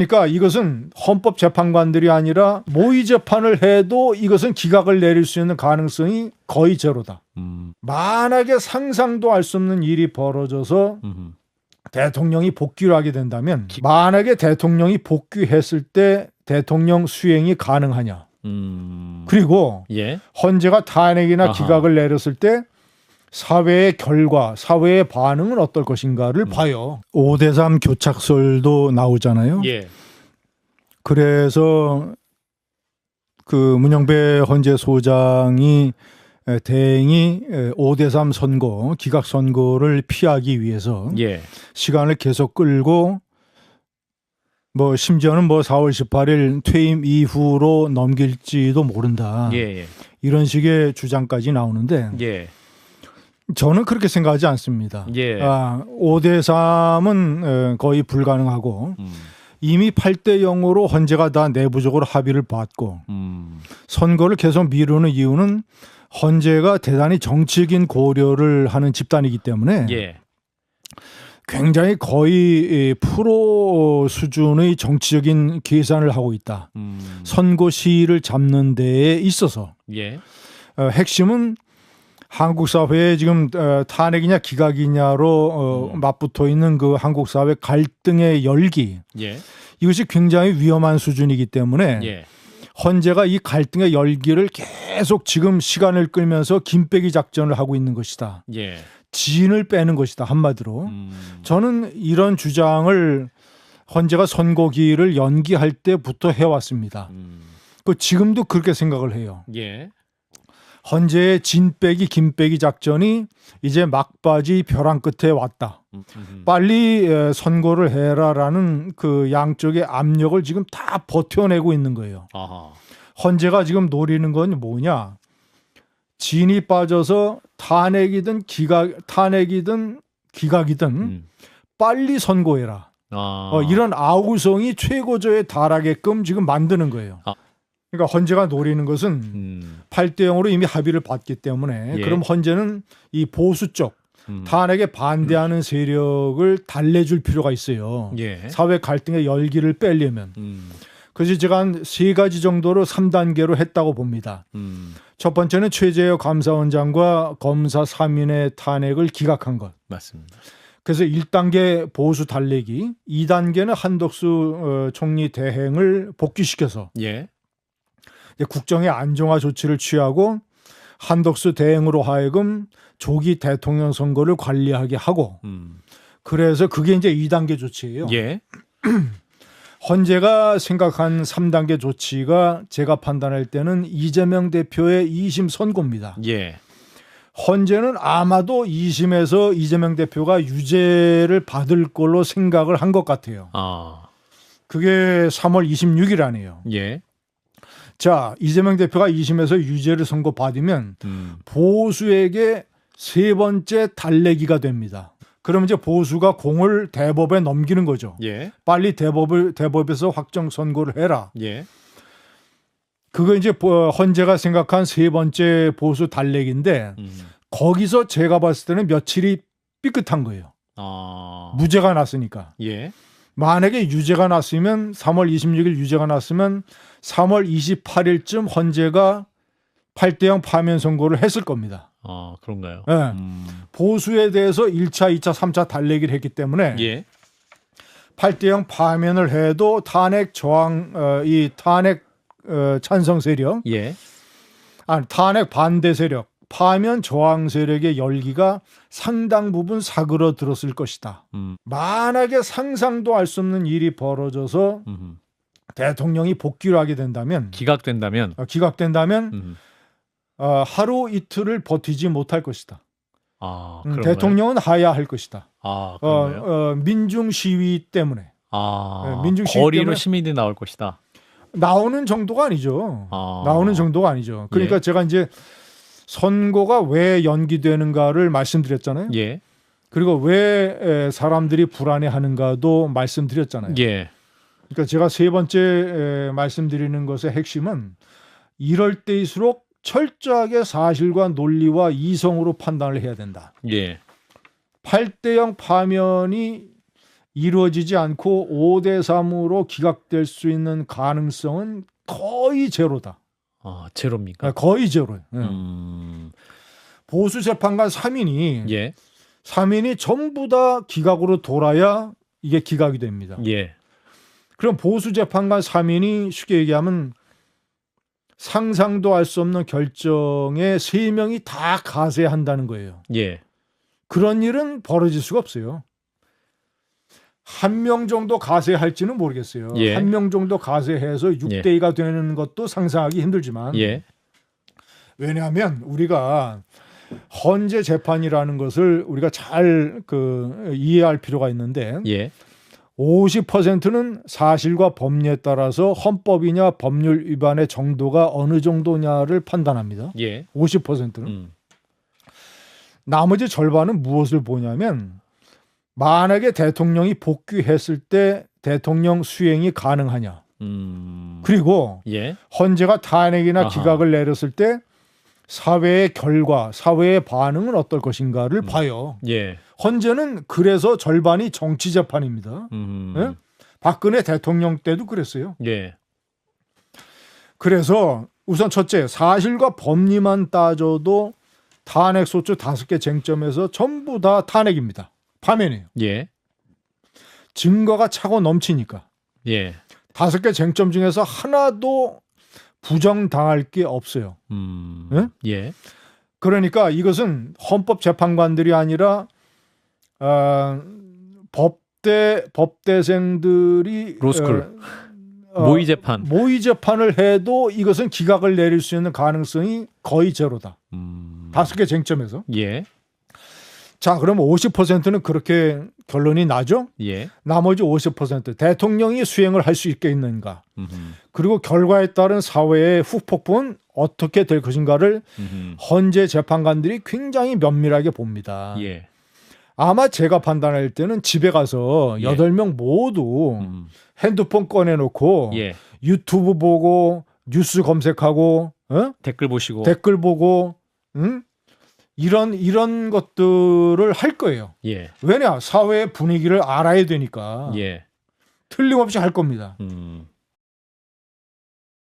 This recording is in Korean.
그러니까 이것은 헌법재판관들이 아니라 모의 재판을 해도 이것은 기각을 내릴 수 있는 가능성이 거의 제로다. 만약에 상상도 할 수 없는 일이 벌어져서 대통령이 복귀를 하게 된다면 만약에 대통령이 복귀했을 때 대통령 수행이 가능하냐. 그리고 예. 헌재가 탄핵이나 아하. 기각을 내렸을 때 사회의 결과, 사회의 반응은 어떨 것인가를 봐요. 5대3 교착설도 나오잖아요. 예. 그래서 그 문영배 헌재 소장이 대행이 5대3 선거, 기각 선거를 피하기 위해서 예. 시간을 계속 끌고 뭐 심지어는 뭐 4월 18일 퇴임 이후로 넘길지도 모른다. 예. 이런 식의 주장까지 나오는데 예. 저는 그렇게 생각하지 않습니다. 예. 5대3은 거의 불가능하고 이미 8대 0으로 헌재가 다 내부적으로 합의를 봤고 선거를 계속 미루는 이유는 헌재가 대단히 정치적인 고려를 하는 집단이기 때문에 예. 굉장히 거의 프로 수준의 정치적인 계산을 하고 있다. 선거 시일을 잡는 데에 있어서 예. 핵심은 한국 사회에 지금 탄핵이냐 기각이냐로 맞붙어 있는 그 한국 사회 갈등의 열기 예. 이것이 굉장히 위험한 수준이기 때문에 예. 헌재가 이 갈등의 열기를 계속 지금 시간을 끌면서 김빼기 작전을 하고 있는 것이다. 예. 진을 빼는 것이다. 한마디로. 저는 이런 주장을 헌재가 선고기일을 연기할 때부터 해왔습니다. 그 지금도 그렇게 생각을 해요. 예. 헌재의 진 빼기 김 빼기 작전이 이제 막바지 벼랑 끝에 왔다. 빨리 선고를 해라라는 그 양쪽의 압력을 지금 다 버텨내고 있는 거예요. 아하. 헌재가 지금 노리는 건 뭐냐? 진이 빠져서 탄핵이든 기각이든 빨리 선고해라. 이런 아우성이 최고조에 달하게끔 지금 만드는 거예요. 그러니까 헌재가 노리는 것은 8대 0으로 이미 합의를 봤기 때문에 예. 그럼 헌재는 이 보수 쪽 탄핵에 반대하는 세력을 달래줄 필요가 있어요. 예. 사회 갈등의 열기를 빼려면. 그래서 제가 한 3가지 정도로 3단계로 했다고 봅니다. 첫 번째는 최재형 감사원장과 검사 3인의 탄핵을 기각한 것. 맞습니다. 그래서 1단계 보수 달래기, 2단계는 한덕수 총리 대행을 복귀시켜서 예. 국정의 안정화 조치를 취하고 한덕수 대행으로 하여금 조기 대통령 선거를 관리하게 하고 그래서 그게 이제 2단계 조치예요. 예. 헌재가 생각한 3단계 조치가 제가 판단할 때는 이재명 대표의 2심 선고입니다. 예. 헌재는 아마도 2심에서 이재명 대표가 유죄를 받을 걸로 생각을 한 것 같아요. 그게 3월 26일 아니에요. 예. 자, 이재명 대표가 2심에서 유죄를 선고받으면 보수에게 3번째 달래기가 됩니다. 그럼 이제 보수가 공을 대법에 넘기는 거죠. 예. 빨리 대법에서 확정 선고를 해라. 예. 그거 이제 헌재가 생각한 3번째 보수 달래기인데 거기서 제가 봤을 때는 며칠이 삐끗한 거예요. 무죄가 났으니까. 예. 만약에 유죄가 났으면 3월 26일 유죄가 났으면 3월 28일쯤 헌재가 8대 0 파면 선고를 했을 겁니다. 그런가요? 네. 보수에 대해서 1차, 2차, 3차 달래기를 했기 때문에 예. 8대 0 파면을 해도 탄핵 저항, 이 탄핵 찬성 세력, 예. 탄핵 반대 세력, 파면 저항 세력의 열기가 상당 부분 사그러들었을 것이다. 만약에 상상도 할 수 없는 일이 벌어져서 대통령이 복귀를 하게 된다면 기각된다면 하루 이틀을 버티지 못할 것이다. 그런가요? 대통령은 하야할 것이다. 그런가요? 민중 시위 때문에. 민중 시위 거리로 때문에 시민들이 나올 것이다. 나오는 정도가 아니죠. 나오는 정도가 아니죠. 그러니까 예. 제가 이제 선거가 왜 연기되는가를 말씀드렸잖아요. 예. 그리고 왜 사람들이 불안해하는가도 말씀드렸잖아요. 예. 그러니까 제가 3번째 말씀드리는 것의 핵심은 이럴 때일수록 철저하게 사실과 논리와 이성으로 판단을 해야 된다. 예. 8대 0 파면이 이루어지지 않고 5대3으로 기각될 수 있는 가능성은 거의 제로다. 제로입니까? 거의 제로예요. 보수 재판관 예. 3인이 전부 다 기각으로 돌아야 이게 기각이 됩니다. 예. 그럼 보수 재판관 3인이 쉽게 얘기하면 상상도 할 수 없는 결정에 3명이 다 가세한다는 거예요. 예. 그런 일은 벌어질 수가 없어요. 한 명 정도 가세할지는 모르겠어요. 예. 한 명 정도 가세해서 6대2가 되는 것도 상상하기 힘들지만 예. 왜냐하면 우리가 헌재 재판이라는 것을 우리가 잘 이해할 필요가 있는데 예. 50%는 사실과 법리에 따라서 헌법이냐 법률 위반의 정도가 어느 정도냐를 판단합니다. 예. 50%는. 나머지 절반은 무엇을 보냐면 만약에 대통령이 복귀했을 때 대통령 수행이 가능하냐. 그리고 예. 헌재가 탄핵이나 아하. 기각을 내렸을 때 사회의 결과, 사회의 반응은 어떨 것인가를 봐요. 예. 헌재는 그래서 절반이 정치 재판입니다. 예? 박근혜 대통령 때도 그랬어요. 예. 그래서 우선 첫째, 사실과 법리만 따져도 탄핵 소추 5개 쟁점에서 전부 다 탄핵입니다. 파면이에요. 예. 증거가 차고 넘치니까. 예. 5개 쟁점 중에서 하나도 부정당할 게 없어요. 예? 예. 그러니까 이것은 헌법재판관들이 아니라 법대생들이 로스쿨. 모의 재판. 모의 재판을 해도 이것은 기각을 내릴 수 있는 가능성이 거의 제로다. 5개 쟁점에서. 예. 자, 그러면 50%는 그렇게 결론이 나죠? 예. 나머지 50% 대통령이 수행을 할 수 있겠는가? 그리고 결과에 따른 사회의 후폭풍은 어떻게 될 것인가를 헌재 재판관들이 굉장히 면밀하게 봅니다. 예. 아마 제가 판단할 때는 집에 가서 예. 8명 모두 핸드폰 꺼내놓고 예. 유튜브 보고 뉴스 검색하고 댓글 보시고. 댓글 보고 이런 것들을 할 거예요. 예. 왜냐? 사회의 분위기를 알아야 되니까. 예. 틀림없이 할 겁니다.